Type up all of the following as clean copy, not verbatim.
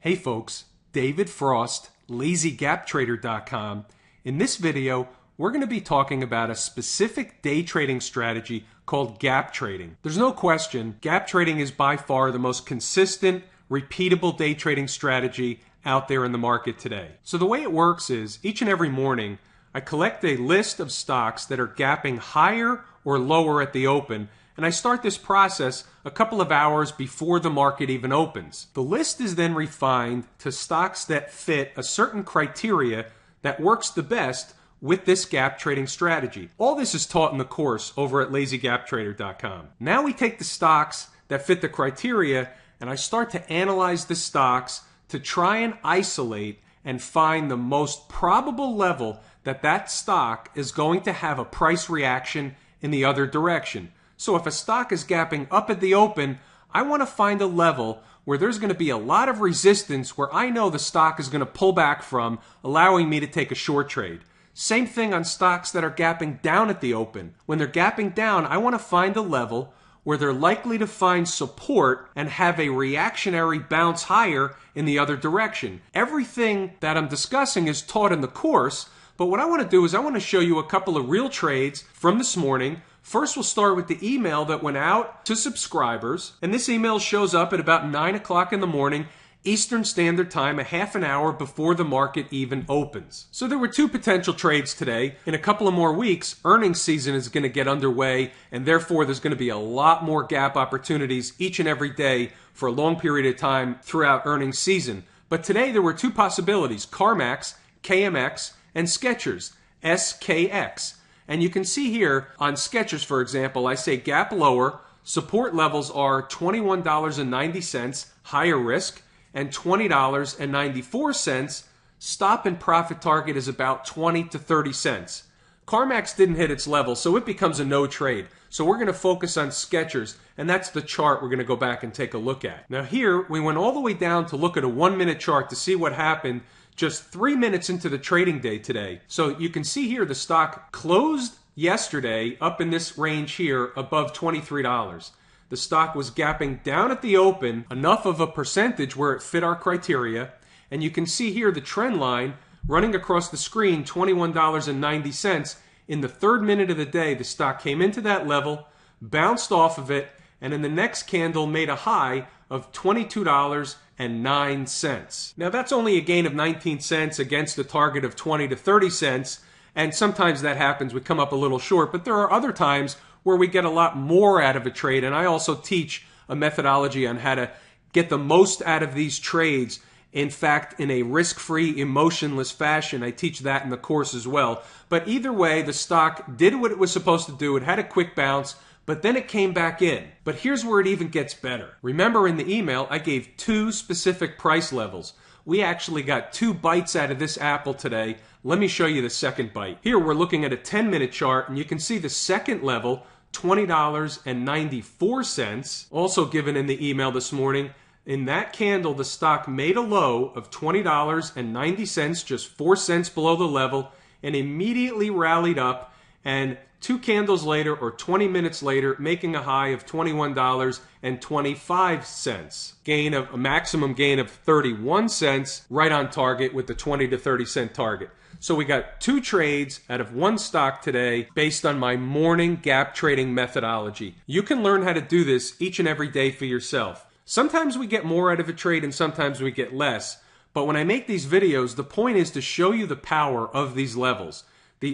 Hey folks, David Frost, LazyGapTrader.com. In this video, we're going to be talking about a specific day trading strategy called gap trading. There's no question, gap trading is by far the most consistent, repeatable day trading strategy out there in the market today. So the way it works is, each and every morning, I collect a list of stocks that are gapping higher or lower at the open, and I start this process a couple of hours before the market even opens. The list is then refined to stocks that fit a certain criteria that works the best with this gap trading strategy. All this is taught in the course over at LazyGapTrader.com. Now we take the stocks that fit the criteria and I start to analyze the stocks to try and isolate and find the most probable level that that stock is going to have a price reaction in the other direction. So if a stock is gapping up at the open, I want to find a level where there's going to be a lot of resistance where I know the stock is going to pull back from, allowing me to take a short trade. Same thing on stocks that are gapping down at the open. When they're gapping down, I want to find a level where they're likely to find support and have a reactionary bounce higher in the other direction. Everything that I'm discussing is taught in the course, but what I want to do is I want to show you a couple of real trades from this morning. First, we'll start with the email that went out to subscribers, and this email shows up at about 9 o'clock in the morning, Eastern Standard Time, a half an hour before the market even opens. So there were two potential trades today. In a couple of more weeks, earnings season is going to get underway, and therefore there's going to be a lot more gap opportunities each and every day for a long period of time throughout earnings season. But today there were two possibilities: CarMax, KMX, and Skechers, SKX. And you can see here on Skechers, for example, I say gap lower, support levels are $21.90, higher risk, and $20.94. Stop and profit target is about 20 to 30 cents. CarMax didn't hit its level, so it becomes a no trade. So we're going to focus on Skechers, and that's the chart we're going to go back and take a look at. Now here, we went all the way down to look at a 1-minute chart to see what happened just 3 minutes into the trading day today. So you can see here the stock closed yesterday up in this range here above $23. The stock was gapping down at the open enough of a percentage where it fit our criteria. And you can see here the trend line running across the screen, $21.90. In the 3rd minute of the day, the stock came into that level, bounced off of it, and in the next candle made a high of $22.09. Now that's only a gain of 19 cents against a target of 20 to 30 cents, and sometimes that happens, we come up a little short, but there are other times where we get a lot more out of a trade, and I also teach a methodology on how to get the most out of these trades. In fact, in a risk-free, emotionless fashion. I teach that in the course as well. But either way, the stock did what it was supposed to do. It had a quick bounce, but then it came back in. But here's where it even gets better. Remember in the email, I gave 2 specific price levels. We actually got 2 bites out of this apple today. Let me show you the second bite. Here we're looking at a 10-minute chart, and you can see the second level, $20.94, also given in the email this morning. In that candle, the stock made a low of $20.90, just 4 cents below the level, and immediately rallied up, and 2 candles later, or 20 minutes later, making a high of $21.25. A maximum gain of 31 cents, right on target with the 20 to 30 cent target. So we got 2 trades out of 1 stock today based on my morning gap trading methodology. You can learn how to do this each and every day for yourself. Sometimes we get more out of a trade and sometimes we get less. But when I make these videos, the point is to show you the power of these levels.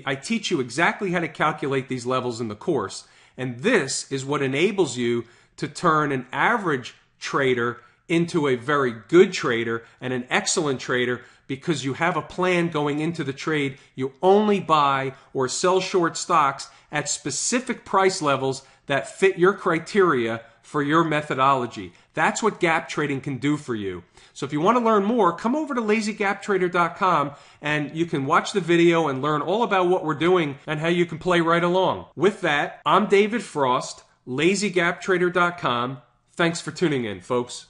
I teach you exactly how to calculate these levels in the course. And this is what enables you to turn an average trader into a very good trader and an excellent trader, because you have a plan going into the trade. You only buy or sell short stocks at specific price levels that fit your criteria for your methodology. That's what gap trading can do for you. So if you want to learn more, come over to LazyGapTrader.com and you can watch the video and learn all about what we're doing and how you can play right along. With that, I'm David Frost, LazyGapTrader.com. Thanks for tuning in, folks.